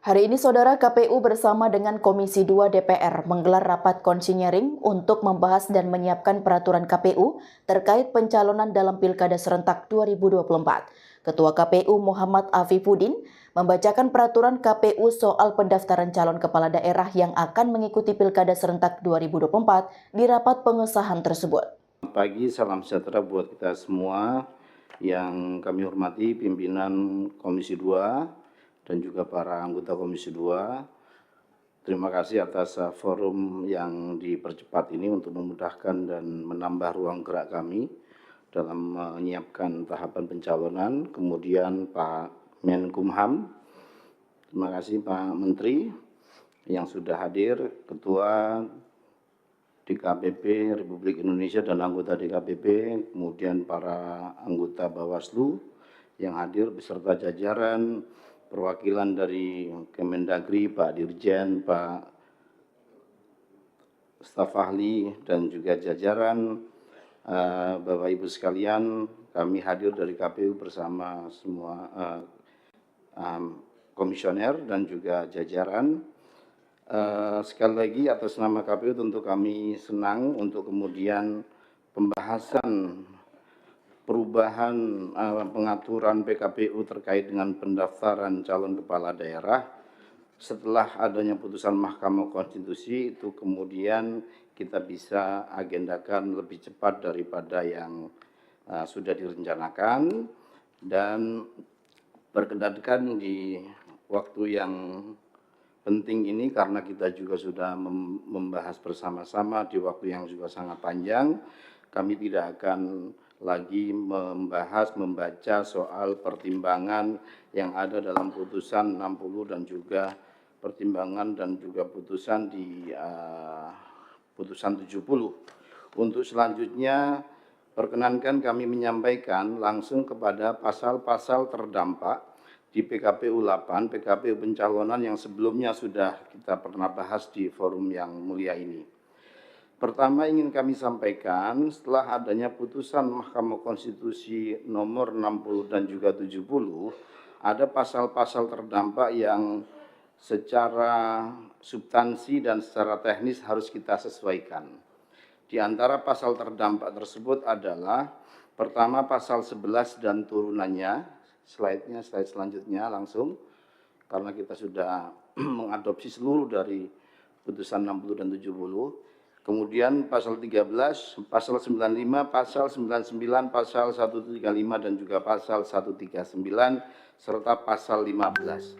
Hari ini Saudara KPU bersama dengan Komisi 2 DPR menggelar rapat konsinyering untuk membahas dan menyiapkan peraturan KPU terkait pencalonan dalam Pilkada Serentak 2024. Ketua KPU Muhammad Afifuddin membacakan peraturan KPU soal pendaftaran calon kepala daerah yang akan mengikuti Pilkada Serentak 2024 di rapat pengesahan tersebut. Pagi, salam sejahtera buat kita semua yang kami hormati pimpinan Komisi 2 dan juga para anggota Komisi 2. Terima kasih atas forum yang dipercepat ini untuk memudahkan dan menambah ruang gerak kami dalam menyiapkan tahapan pencalonan. Kemudian Pak Menkumham, terima kasih Pak Menteri yang sudah hadir, Ketua DKPP Republik Indonesia dan anggota DKPP, kemudian para anggota Bawaslu yang hadir beserta jajaran, perwakilan dari Kemendagri, Pak Dirjen, Pak staf ahli, dan juga jajaran, Bapak Ibu sekalian, kami hadir dari KPU bersama semua komisioner dan juga jajaran. Sekali lagi atas nama KPU tentu kami senang untuk kemudian pembahasan perubahan pengaturan PKPU terkait dengan pendaftaran calon kepala daerah setelah adanya putusan Mahkamah Konstitusi itu kemudian kita bisa agendakan lebih cepat daripada yang sudah direncanakan dan berkenan di waktu yang penting ini karena kita juga sudah membahas bersama-sama di waktu yang juga sangat panjang. Kami tidak akan lagi membaca soal pertimbangan yang ada dalam putusan 60 dan juga pertimbangan dan juga putusan di putusan 70. Untuk selanjutnya perkenankan kami menyampaikan langsung kepada pasal-pasal terdampak di PKPU 8, PKPU pencalonan yang sebelumnya sudah kita pernah bahas di forum yang mulia ini. Pertama ingin kami sampaikan setelah adanya putusan Mahkamah Konstitusi nomor 60 dan juga 70, ada pasal-pasal terdampak yang secara substansi dan secara teknis harus kita sesuaikan. Di antara pasal terdampak tersebut adalah pertama pasal 11 dan turunannya, slide selanjutnya langsung, karena kita sudah mengadopsi seluruh dari putusan 60 dan 70. Kemudian pasal 13, pasal 95, pasal 99, pasal 135 dan juga pasal 139 serta pasal 15.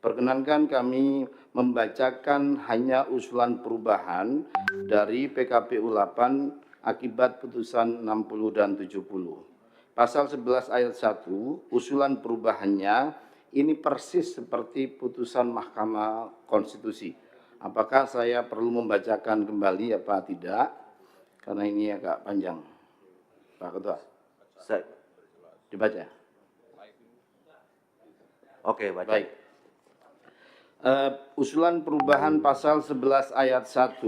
Perkenankan kami membacakan hanya usulan perubahan dari PKPU 8 akibat putusan 60 dan 70. Pasal 11 ayat 1, usulan perubahannya ini persis seperti putusan Mahkamah Konstitusi. Apakah saya perlu membacakan kembali apa tidak? Karena ini agak panjang. Pak Ketua, dibaca. Oke, baca. Baik. Usulan perubahan pasal 11 ayat 1.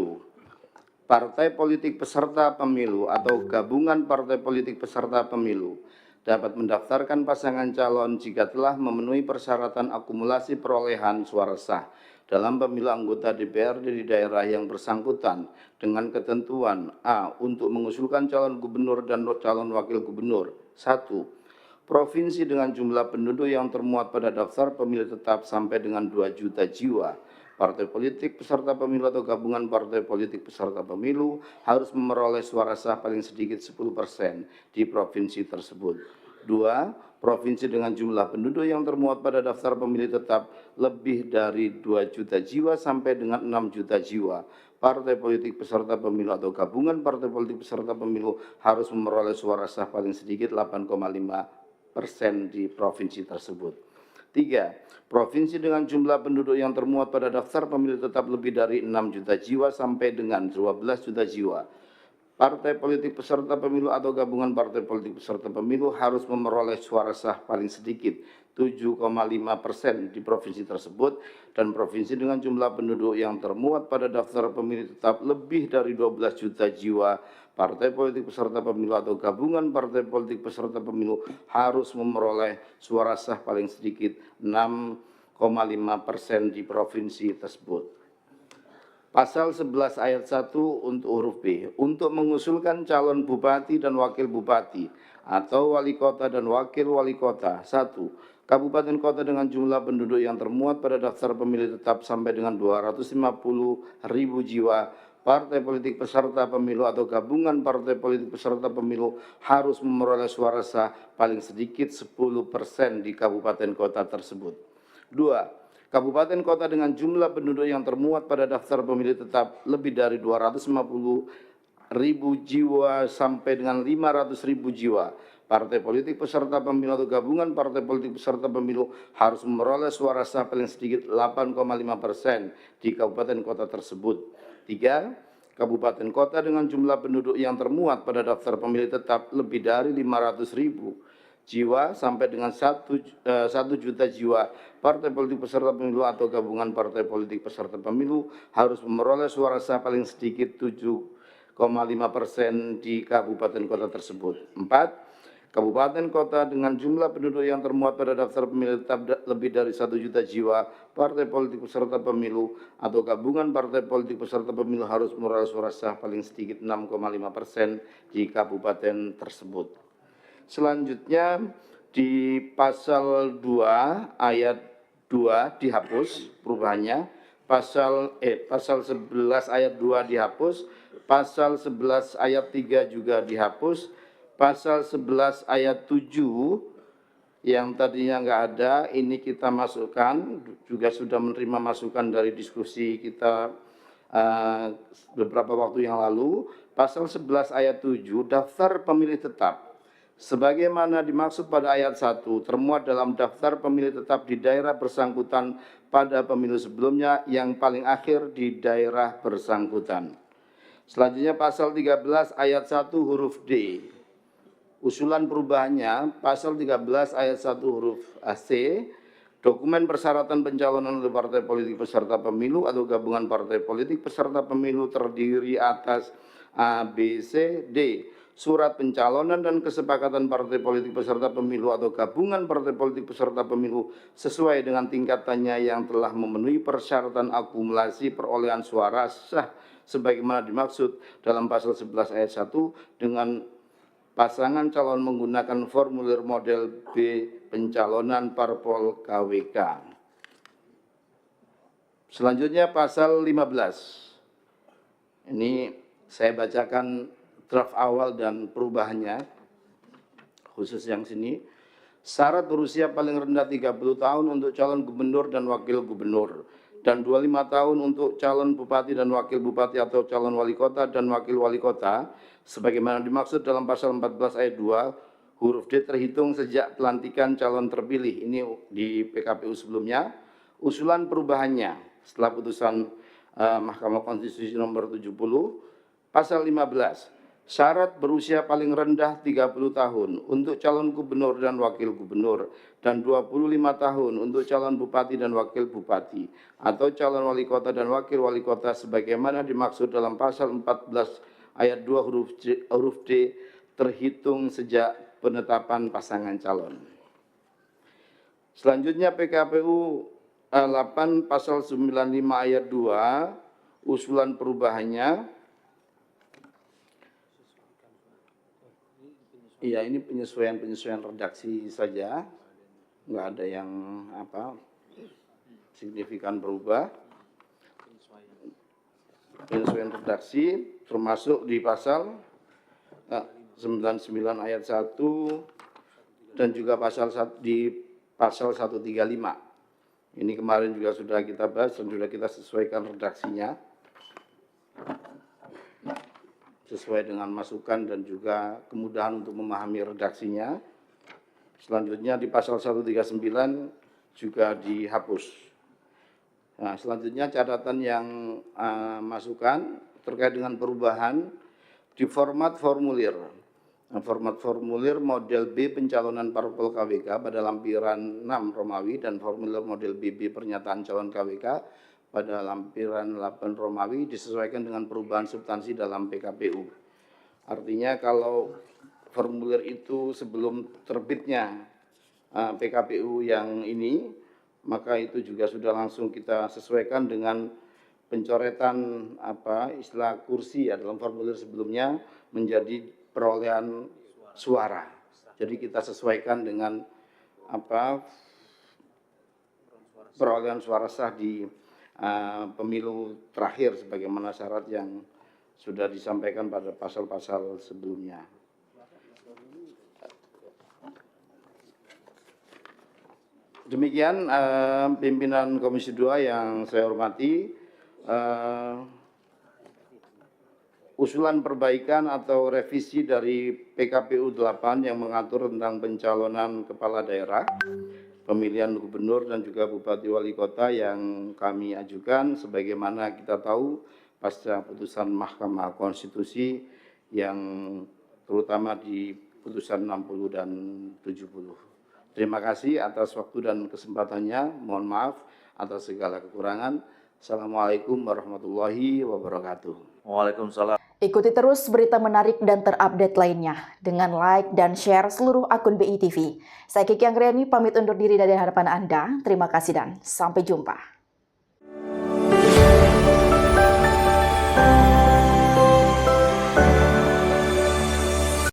Partai politik peserta pemilu atau gabungan partai politik peserta pemilu dapat mendaftarkan pasangan calon jika telah memenuhi persyaratan akumulasi perolehan suara sah dalam pemilu anggota DPRD di daerah yang bersangkutan dengan ketentuan A. Untuk mengusulkan calon gubernur dan calon wakil gubernur. 1. Provinsi dengan jumlah penduduk yang termuat pada daftar pemilih tetap sampai dengan 2 juta jiwa. Partai politik peserta pemilu atau gabungan partai politik peserta pemilu harus memperoleh suara sah paling sedikit 10% di provinsi tersebut. 2. Provinsi dengan jumlah penduduk yang termuat pada daftar pemilih tetap lebih dari 2 juta jiwa sampai dengan 6 juta jiwa. Partai politik peserta pemilu atau gabungan partai politik peserta pemilu harus memperoleh suara sah paling sedikit 8,5% di provinsi tersebut. 3. Provinsi dengan jumlah penduduk yang termuat pada daftar pemilih tetap lebih dari 6 juta jiwa sampai dengan 12 juta jiwa. Partai politik peserta pemilu atau gabungan partai politik peserta pemilu harus memperoleh suara sah paling sedikit 7,5% di provinsi tersebut dan provinsi dengan jumlah penduduk yang termuat pada daftar pemilih tetap lebih dari 12 juta jiwa. Partai politik peserta pemilu atau gabungan partai politik peserta pemilu harus memperoleh suara sah paling sedikit 6,5% di provinsi tersebut. Pasal 11 ayat 1 untuk huruf B, untuk mengusulkan calon bupati dan wakil bupati atau wali kota dan wakil wali kota. 1. Kabupaten kota dengan jumlah penduduk yang termuat pada daftar pemilih tetap sampai dengan 250.000 jiwa. Partai politik peserta pemilu atau gabungan partai politik peserta pemilu harus memperoleh suara sah paling sedikit 10% di kabupaten kota tersebut. 2. Kabupaten kota dengan jumlah penduduk yang termuat pada daftar pemilih tetap lebih dari 250.000 jiwa sampai dengan 500.000 jiwa. Partai politik peserta pemilu atau gabungan partai politik peserta pemilu harus memperoleh suara sah paling sedikit 8,5% di kabupaten kota tersebut. 3. Kabupaten kota dengan jumlah penduduk yang termuat pada daftar pemilih tetap lebih dari 500.000 jiwa sampai dengan 1 juta jiwa. Partai politik peserta pemilu atau gabungan partai politik peserta pemilu harus memperoleh suara sah paling sedikit 7,5% di kabupaten kota tersebut. 4. Kabupaten kota dengan jumlah penduduk yang termuat pada daftar pemilih tetap lebih dari 1 juta jiwa, partai politik peserta pemilu atau gabungan partai politik peserta pemilu harus memperoleh suara sah paling sedikit 6,5% di kabupaten tersebut. Selanjutnya di pasal 2 ayat 2 dihapus perubahannya, pasal 11 ayat 2 dihapus, pasal 11 ayat 3 juga dihapus, pasal 11 ayat 7 yang tadinya enggak ada, ini kita masukkan, juga sudah menerima masukan dari diskusi kita beberapa waktu yang lalu. Pasal 11 ayat 7, daftar pemilih tetap sebagaimana dimaksud pada ayat 1 termuat dalam daftar pemilih tetap di daerah bersangkutan pada pemilu sebelumnya yang paling akhir di daerah bersangkutan. Selanjutnya pasal 13 ayat 1 huruf D. Usulan perubahannya pasal 13 ayat 1 huruf C. Dokumen persyaratan pencalonan oleh partai politik peserta pemilu atau gabungan partai politik peserta pemilu terdiri atas A, B, C, D. Surat pencalonan dan kesepakatan partai politik peserta pemilu atau gabungan partai politik peserta pemilu sesuai dengan tingkatannya yang telah memenuhi persyaratan akumulasi perolehan suara sah sebagaimana dimaksud dalam pasal 11 ayat 1 dengan pasangan calon menggunakan formulir model B pencalonan parpol KWK. Selanjutnya pasal 15. Ini saya bacakan draft awal dan perubahannya, khusus yang sini. Syarat berusia paling rendah 30 tahun untuk calon gubernur dan wakil gubernur, dan 25 tahun untuk calon bupati dan wakil bupati atau calon wali kota dan wakil wali kota, sebagaimana dimaksud dalam pasal 14 ayat 2, huruf D terhitung sejak pelantikan calon terpilih. Ini di PKPU sebelumnya. Usulan perubahannya setelah putusan Mahkamah Konstitusi nomor 70, pasal 15. Syarat berusia paling rendah 30 tahun untuk calon gubernur dan wakil gubernur dan 25 tahun untuk calon bupati dan wakil bupati atau calon wali kota dan wakil wali kota sebagaimana dimaksud dalam pasal 14 ayat 2 huruf D terhitung sejak penetapan pasangan calon. Selanjutnya PKPU 8 pasal 95 ayat 2 usulan perubahannya. Iya, ini penyesuaian redaksi saja, nggak ada yang signifikan berubah. Penyesuaian redaksi termasuk di pasal 99 ayat 1 dan juga di pasal 135. Ini kemarin juga sudah kita bahas dan sudah kita sesuaikan redaksinya sesuai dengan masukan dan juga kemudahan untuk memahami redaksinya. Selanjutnya di pasal 139 juga dihapus. Nah, selanjutnya catatan yang masukan terkait dengan perubahan di format formulir. Nah, format formulir model B pencalonan parpol KWK pada lampiran 6 Romawi dan formulir model BB pernyataan calon KWK pada lampiran 8 Romawi disesuaikan dengan perubahan substansi dalam PKPU. Artinya kalau formulir itu sebelum terbitnya PKPU yang ini, maka itu juga sudah langsung kita sesuaikan dengan pencoretan istilah kursi ya dalam formulir sebelumnya menjadi perolehan suara. Jadi kita sesuaikan dengan perolehan suara sah di pemilu terakhir sebagaimana syarat yang sudah disampaikan pada pasal-pasal sebelumnya. Demikian pimpinan Komisi 2 yang saya hormati, usulan perbaikan atau revisi dari PKPU 8 yang mengatur tentang pencalonan kepala daerah, pemilihan gubernur dan juga bupati wali kota yang kami ajukan sebagaimana kita tahu pasca putusan Mahkamah Konstitusi yang terutama di putusan 60 dan 70. Terima kasih atas waktu dan kesempatannya. Mohon maaf atas segala kekurangan. Assalamualaikum warahmatullahi wabarakatuh. Waalaikumsalam. Ikuti terus berita menarik dan terupdate lainnya dengan like dan share seluruh akun BI TV. Saya Kiki Anggreni pamit undur diri dari hadapan Anda. Terima kasih dan sampai jumpa.